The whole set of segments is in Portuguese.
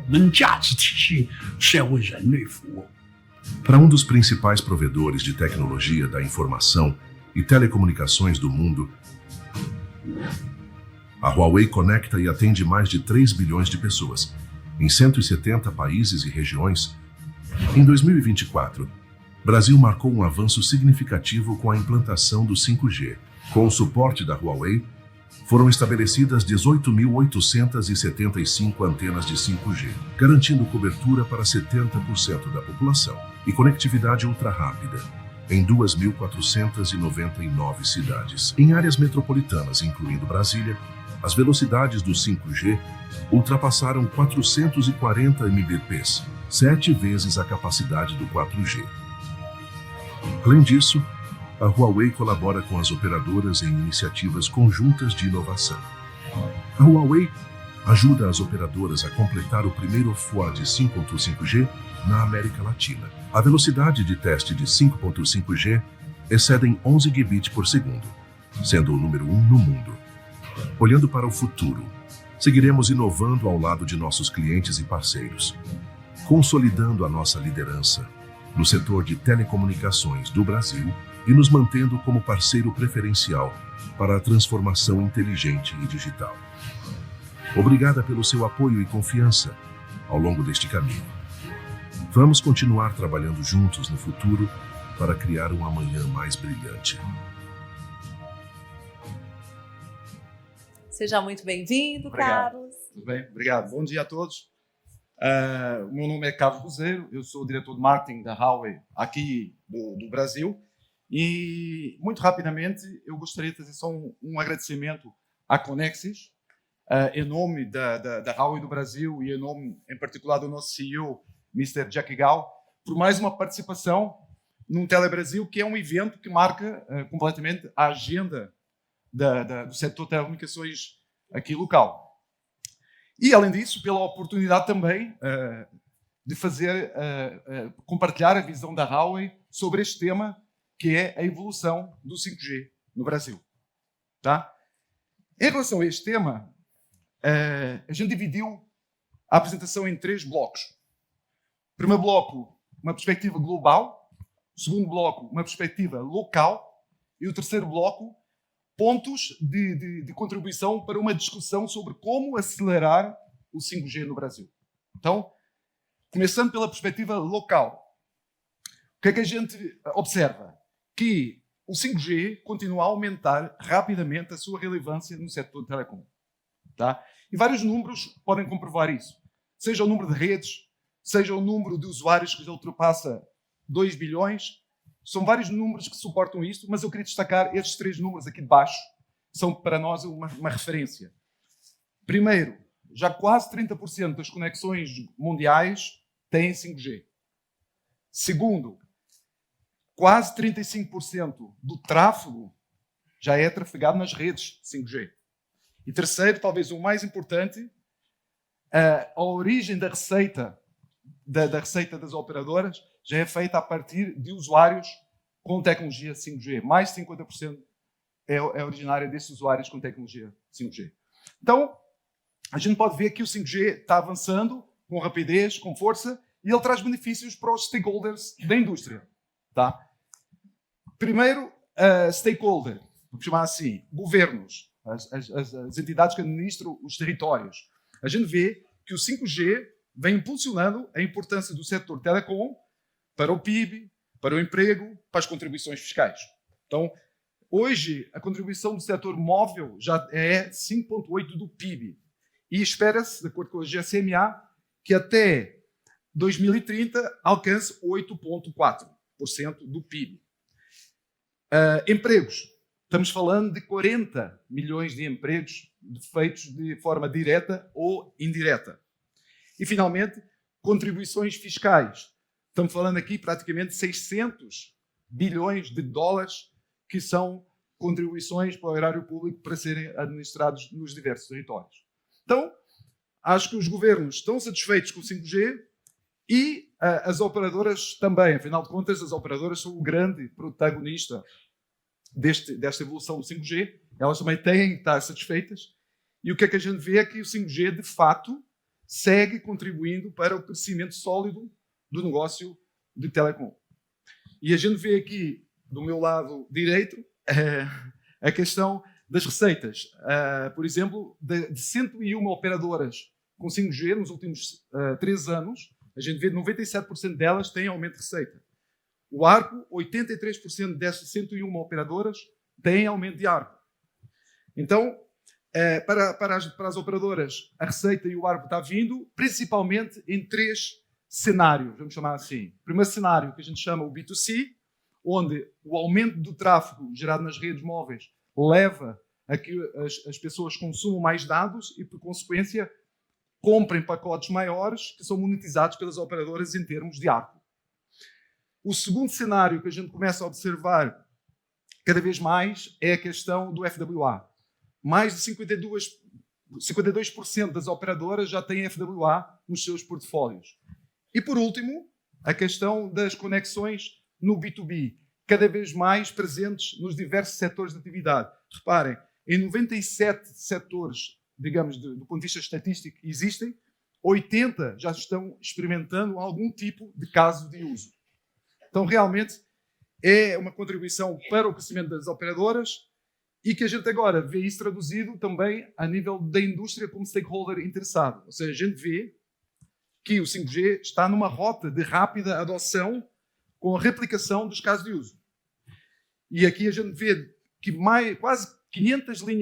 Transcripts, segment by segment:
我们价值体系是要为人类服务。 Para um dos principais provedores de tecnologia da informação e telecomunicações do mundo, a Huawei conecta e atende mais de 3 bilhões de pessoas, em 170 países e regiões. Em 2024, Brasil marcou um avanço significativo com a implantação do 5G. Com o suporte da Huawei, foram estabelecidas 18.875 antenas de 5G, garantindo cobertura para 70% da população e conectividade ultra-rápida em 2.499 cidades. Em áreas metropolitanas, incluindo Brasília, as velocidades do 5G ultrapassaram 440 Mbps, 7 vezes a capacidade do 4G. Além disso, a Huawei colabora com as operadoras em iniciativas conjuntas de inovação. A Huawei ajuda as operadoras a completar o primeiro FWA de 5.5G na América Latina. A velocidade de teste de 5.5G excede 11 gigabits por segundo, sendo o número 1 no mundo. Olhando para o futuro, seguiremos inovando ao lado de nossos clientes e parceiros, consolidando a nossa liderança no setor de telecomunicações do Brasil e nos mantendo como parceiro preferencial para a transformação inteligente e digital. Obrigada pelo seu apoio e confiança ao longo deste caminho. Vamos continuar trabalhando juntos no futuro para criar um amanhã mais brilhante. Seja muito bem-vindo, Carlos. Tudo bem? Obrigado. Bom dia a todos. O meu nome é Carlos Roseiro, eu sou o diretor de marketing da Huawei aqui do Brasil. E, muito rapidamente, eu gostaria de fazer só um agradecimento à Conexis, em nome da Huawei do Brasil e em nome, em particular, do nosso CEO, Mr. Jack Gao, por mais uma participação num Telebrasil, que é um evento que marca completamente a agenda do setor de telecomunicações aqui local. E, além disso, pela oportunidade também de compartilhar a visão da Huawei sobre este tema, que é a evolução do 5G no Brasil. Tá? Em relação a este tema, a gente dividiu a apresentação em 3 blocos. O primeiro bloco, uma perspectiva global. O segundo bloco, uma perspectiva local. E o terceiro bloco, pontos de contribuição para uma discussão sobre como acelerar o 5G no Brasil. Então, começando pela perspectiva local. O que é que a gente observa? Que o 5G continua a aumentar rapidamente a sua relevância no setor de telecom. Tá? E vários números podem comprovar isso. Seja o número de redes, seja o número de usuários que já ultrapassa 2 bilhões. São vários números que suportam isso, mas eu queria destacar estes 3 números aqui de baixo, que são para nós uma referência. Primeiro, já quase 30% das conexões mundiais têm 5G. Segundo, quase 35% do tráfego já é trafegado nas redes 5G. E terceiro, talvez o mais importante, a origem da receita, da receita das operadoras já é feita a partir de usuários com tecnologia 5G. Mais de 50% é originária desses usuários com tecnologia 5G. Então, a gente pode ver que o 5G está avançando com rapidez, com força, e ele traz benefícios para os stakeholders da indústria. Tá? Primeiro, stakeholder, vamos chamar assim, governos, as entidades que administram os territórios. A gente vê que o 5G vem impulsionando a importância do setor telecom para o PIB, para o emprego, para as contribuições fiscais. Então, hoje, a contribuição do setor móvel já é 5,8% do PIB. E espera-se, de acordo com a GSMA, que até 2030 alcance 8,4% do PIB. Empregos. Estamos falando de 40 milhões de empregos feitos de forma direta ou indireta. E, finalmente, contribuições fiscais. Estamos falando aqui praticamente 600 bilhões de dólares que são contribuições para o erário público para serem administrados nos diversos territórios. Então, acho que os governos estão satisfeitos com o 5G e as operadoras também. Afinal de contas, as operadoras são o grande protagonista desta evolução do 5G. Elas também têm que estar satisfeitas. E o que é que a gente vê é que o 5G, de fato, segue contribuindo para o crescimento sólido do negócio de telecom. E a gente vê aqui, do meu lado direito, a questão das receitas. Por exemplo, de 101 operadoras com 5G nos últimos 3 anos, a gente vê que 97% delas têm aumento de receita. O ARPU, 83% dessas 101 operadoras têm aumento de ARPU. Então, para as operadoras, a receita e o ARPU está vindo, principalmente em 3 cenários, vamos chamar assim. O primeiro cenário, que a gente chama o B2C, onde o aumento do tráfego gerado nas redes móveis leva a que as pessoas consumam mais dados e, por consequência, comprem pacotes maiores que são monetizados pelas operadoras em termos de ARPU. O segundo cenário que a gente começa a observar cada vez mais é a questão do FWA. Mais de 52% das operadoras já têm FWA nos seus portfólios. E, por último, a questão das conexões no B2B, cada vez mais presentes nos diversos setores de atividade. Reparem, em 97 setores, digamos, do ponto de vista estatístico que existem, 80 já estão experimentando algum tipo de caso de uso. Então, realmente, é uma contribuição para o crescimento das operadoras e que a gente agora vê isso traduzido também a nível da indústria como stakeholder interessado. Ou seja, a gente vê que o 5G está numa rota de rápida adoção com a replicação dos casos de uso. E aqui a gente vê que quase 500 mil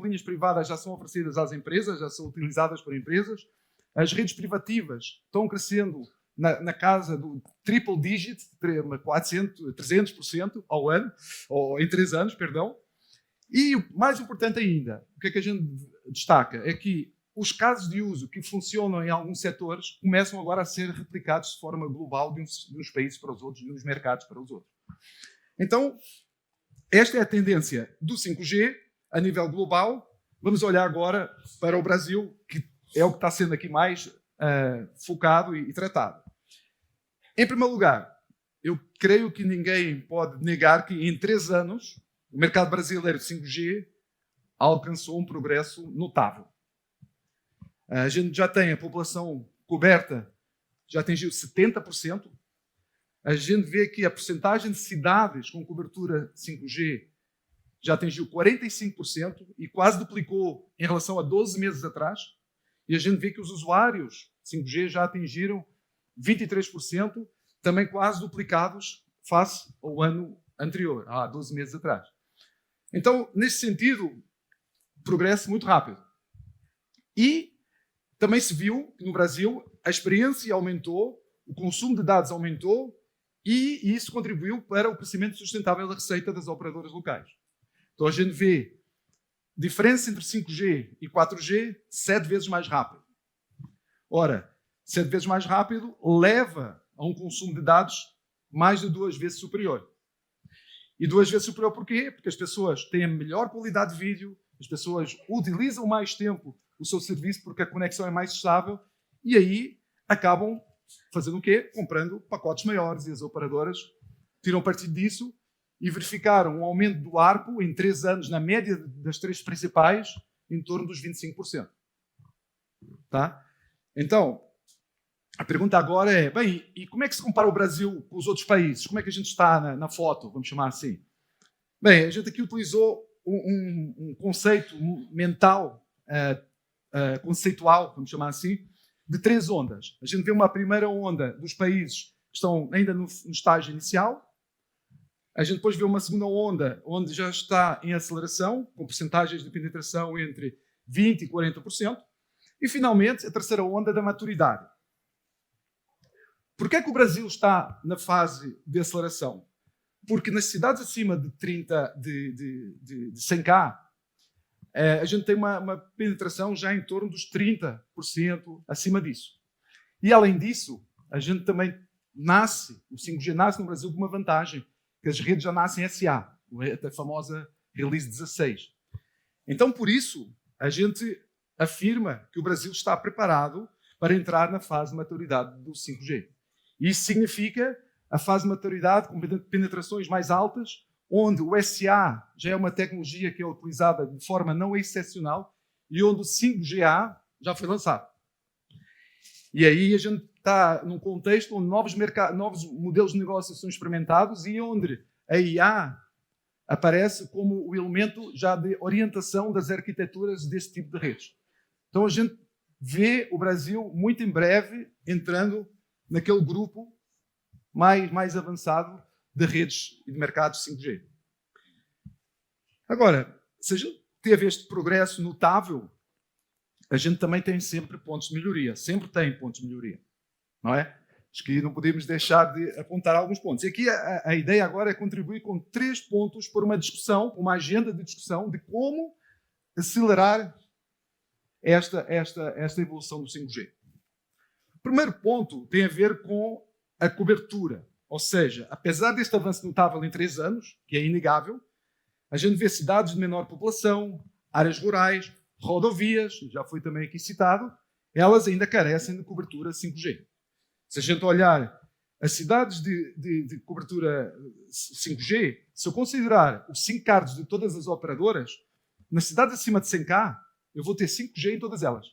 linhas privadas já são oferecidas às empresas, já são utilizadas por empresas. As redes privativas estão crescendo na casa do triple digit, 300% ao ano, ou em 3 anos, perdão. E o mais importante ainda, o que é que a gente destaca? É que os casos de uso que funcionam em alguns setores começam agora a ser replicados de forma global de uns países para os outros, de uns mercados para os outros. Então, esta é a tendência do 5G a nível global. Vamos olhar agora para o Brasil, que é o que está sendo aqui mais focado e tratado. Em primeiro lugar, eu creio que ninguém pode negar que em 3 anos o mercado brasileiro de 5G alcançou um progresso notável. A gente já tem a população coberta, já atingiu 70%. A gente vê que a percentagem de cidades com cobertura 5G já atingiu 45% e quase duplicou em relação a 12 meses atrás. E a gente vê que os usuários 5G já atingiram 23%, também quase duplicados face ao ano anterior, há 12 meses atrás. Então, nesse sentido, progresso muito rápido. E também se viu que no Brasil a experiência aumentou, o consumo de dados aumentou e isso contribuiu para o crescimento sustentável da receita das operadoras locais. Então a gente vê diferença entre 5G e 4G 7 vezes mais rápido. Ora, 7 vezes mais rápido leva a um consumo de dados mais de 2 vezes superior. E 2 vezes superior porquê? Porque as pessoas têm a melhor qualidade de vídeo, as pessoas utilizam mais tempo o seu serviço porque a conexão é mais estável e aí acabam fazendo o quê? Comprando pacotes maiores e as operadoras tiram partido disso e verificaram um aumento do ARPU em 3 anos, na média das 3 principais, em torno dos 25%. Tá? Então, a pergunta agora é, bem, e como é que se compara o Brasil com os outros países? Como é que a gente está na foto, vamos chamar assim? Bem, a gente aqui utilizou um conceito mental, conceitual, vamos chamar assim, de 3 ondas. A gente vê uma primeira onda dos países que estão ainda no estágio inicial. A gente depois vê uma segunda onda onde já está em aceleração, com percentagens de penetração entre 20% e 40%. E, finalmente, a terceira onda da maturidade. Por que é que o Brasil está na fase de aceleração? Porque nas cidades acima de 100K, a gente tem uma penetração já em torno dos 30% acima disso. E, além disso, a gente também o 5G nasce no Brasil com uma vantagem, que as redes já nascem SA, a famosa Release 16. Então, por isso, a gente afirma que o Brasil está preparado para entrar na fase de maturidade do 5G. Isso significa a fase de maturidade com penetrações mais altas, onde o SA já é uma tecnologia que é utilizada de forma não excepcional e onde o 5GA já foi lançado. E aí a gente está num contexto onde novos modelos de negócio são experimentados e onde a IA aparece como o elemento já de orientação das arquiteturas desse tipo de redes. Então a gente vê o Brasil muito em breve entrando naquele grupo mais avançado de redes e de mercados 5G. Agora, se a gente teve este progresso notável, a gente também tem sempre pontos de melhoria. Sempre tem pontos de melhoria. Não é? Acho que não podemos deixar de apontar alguns pontos. E aqui a ideia agora é contribuir com 3 pontos para uma discussão, uma agenda de discussão de como acelerar esta evolução do 5G. O primeiro ponto tem a ver com a cobertura. Ou seja, apesar deste avanço notável em 3 anos, que é inegável, a gente vê cidades de menor população, áreas rurais, rodovias, já foi também aqui citado, elas ainda carecem de cobertura 5G. Se a gente olhar as cidades de cobertura 5G, se eu considerar os 5 cards de todas as operadoras, nas cidades acima de 100K, eu vou ter 5G em todas elas.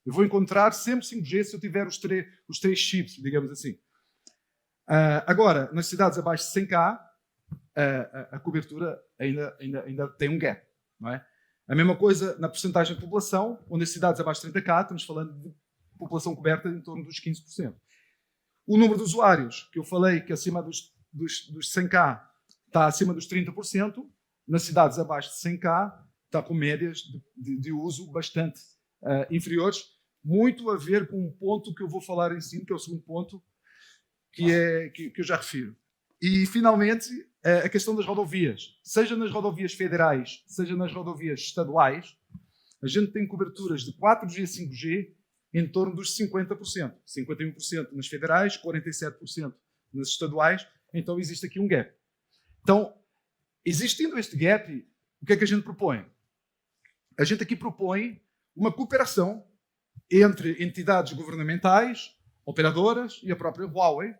Eu vou encontrar sempre 5G se eu tiver os três chips, digamos assim. Agora, nas cidades abaixo de 100K, a cobertura ainda tem um gap, não é? A mesma coisa na porcentagem de população, onde as cidades abaixo de 30K, estamos falando de população coberta em torno dos 15%. O número de usuários, que eu falei que acima dos 100K está acima dos 30%, nas cidades abaixo de 100K está com médias de uso bastante inferiores, muito a ver com um ponto que eu vou falar em cima, que é o segundo ponto, que eu já refiro. E, finalmente, a questão das rodovias. Seja nas rodovias federais, seja nas rodovias estaduais, a gente tem coberturas de 4G e 5G em torno dos 50%. 51% nas federais, 47% nas estaduais. Então, existe aqui um gap. Então, existindo este gap, o que é que a gente propõe? A gente aqui propõe uma cooperação entre entidades governamentais, operadoras e a própria Huawei,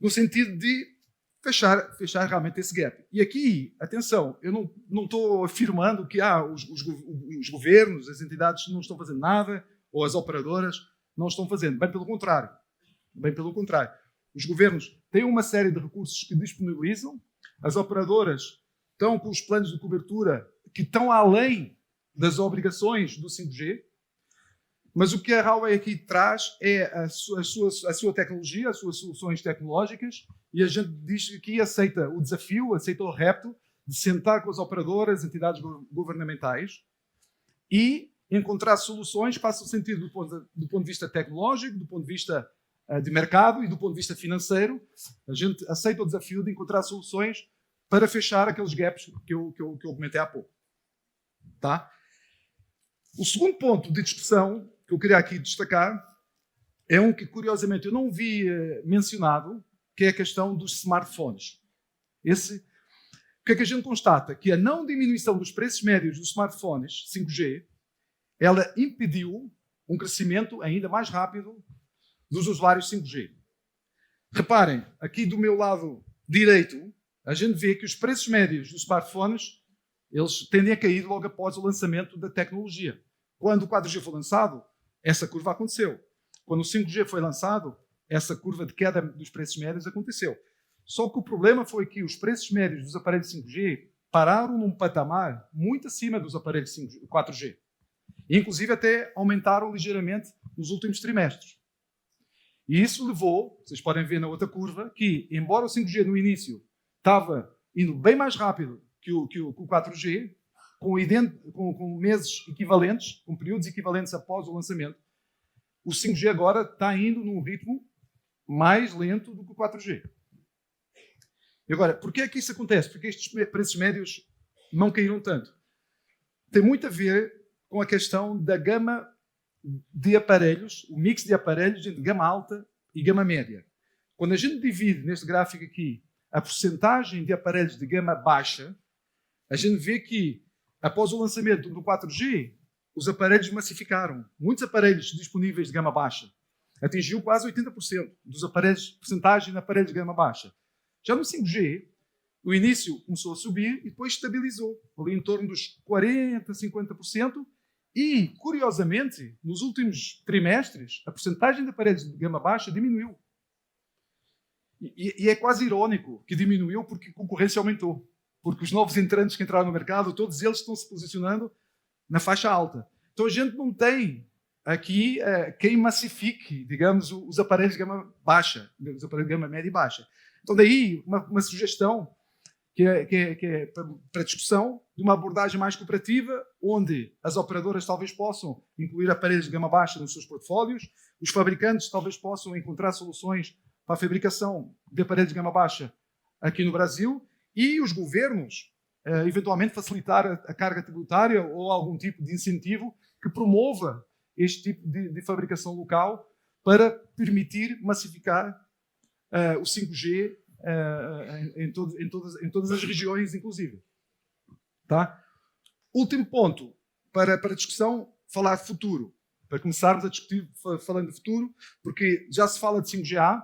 no sentido de fechar realmente esse gap. E aqui, atenção, eu não estou afirmando que os governos, as entidades não estão fazendo nada, ou as operadoras não estão fazendo. Bem pelo contrário. Bem pelo contrário. Os governos têm uma série de recursos que disponibilizam, as operadoras estão com os planos de cobertura que estão além das obrigações do 5G, mas o que a Huawei aqui traz é a sua tecnologia, as suas soluções tecnológicas, e a gente diz que aqui aceita o desafio, aceita o repto de sentar com as operadoras, entidades governamentais e encontrar soluções que façam sentido do ponto de vista tecnológico, do ponto de vista de mercado e do ponto de vista financeiro. A gente aceita o desafio de encontrar soluções para fechar aqueles gaps que eu comentei há pouco. Tá? O segundo ponto de discussão que eu queria aqui destacar é um que, curiosamente, eu não vi mencionado, que é a questão dos smartphones. O que é que a gente constata? Que a não diminuição dos preços médios dos smartphones 5G, ela impediu um crescimento ainda mais rápido dos usuários 5G. Reparem, aqui do meu lado direito, a gente vê que os preços médios dos smartphones, eles tendem a cair logo após o lançamento da tecnologia. Quando o 4G foi lançado, essa curva aconteceu. Quando o 5G foi lançado, essa curva de queda dos preços médios aconteceu. Só que o problema foi que os preços médios dos aparelhos 5G pararam num patamar muito acima dos aparelhos 4G. E, inclusive, até aumentaram ligeiramente nos últimos trimestres. E isso levou, vocês podem ver na outra curva, que, embora o 5G no início estava indo bem mais rápido que o 4G, com meses equivalentes, com períodos equivalentes após o lançamento, o 5G agora está indo num ritmo mais lento do que o 4G. E agora, por que é que isso acontece? Porque estes preços médios não caíram tanto? Tem muito a ver com a questão da gama de aparelhos, o mix de aparelhos entre gama alta e gama média. Quando a gente divide neste gráfico aqui a porcentagem de aparelhos de gama baixa, a gente vê que, após o lançamento do 4G, os aparelhos massificaram. Muitos aparelhos disponíveis de gama baixa. Atingiu quase 80% dos aparelhos, porcentagem de aparelhos de gama baixa. Já no 5G, o início começou a subir e depois estabilizou, ali em torno dos 40%, 50%, E, curiosamente, nos últimos trimestres, a percentagem de aparelhos de gama baixa diminuiu. E é quase irónico que diminuiu porque a concorrência aumentou. Porque os novos entrantes que entraram no mercado, todos eles estão se posicionando na faixa alta. Então a gente não tem aqui quem massifique, digamos, os aparelhos de gama baixa, os aparelhos de gama média e baixa. Então daí uma sugestão que é para discussão de uma abordagem mais cooperativa, onde as operadoras talvez possam incluir aparelhos de gama baixa nos seus portfólios, os fabricantes talvez possam encontrar soluções para a fabricação de aparelhos de gama baixa aqui no Brasil, e os governos eventualmente facilitar a carga tributária ou algum tipo de incentivo que promova este tipo de fabricação local para permitir massificar o 5G em todas as regiões, inclusive. Tá? Último ponto para a discussão, falar de futuro. Para começarmos a discutir falando de futuro, porque já se fala de 5G-A,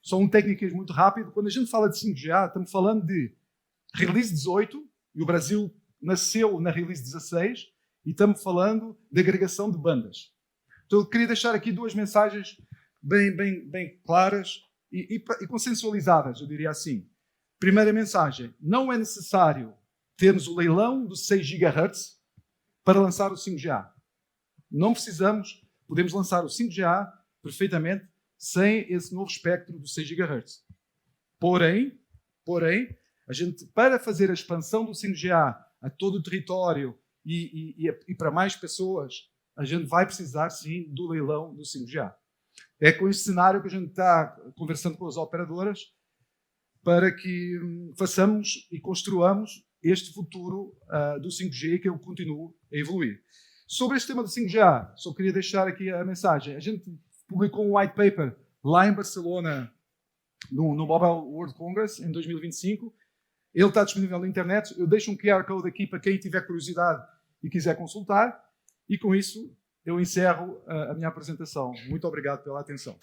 são técnicas muito rápido. Quando a gente fala de 5G-A, estamos falando de Release 18, e o Brasil nasceu na Release 16, e estamos falando de agregação de bandas. Então eu queria deixar aqui duas mensagens bem claras e consensualizadas, eu diria assim. Primeira mensagem: não é necessário termos o leilão dos 6 GHz para lançar o 5G-A. Não precisamos, podemos lançar o 5G-A perfeitamente sem esse novo espectro dos 6 GHz. Porém, a gente, para fazer a expansão do 5G-A a todo o território e para mais pessoas, a gente vai precisar, sim, do leilão do 5G-A. É com este cenário que a gente está conversando com as operadoras para que façamos e construamos este futuro do 5G, que eu continuo a evoluir. Sobre este tema do 5G-A, só queria deixar aqui a mensagem. A gente publicou um white paper lá em Barcelona, no Mobile World Congress, em 2025. Ele está disponível na internet. Eu deixo um QR Code aqui para quem tiver curiosidade e quiser consultar. E com isso, eu encerro a minha apresentação. Muito obrigado pela atenção.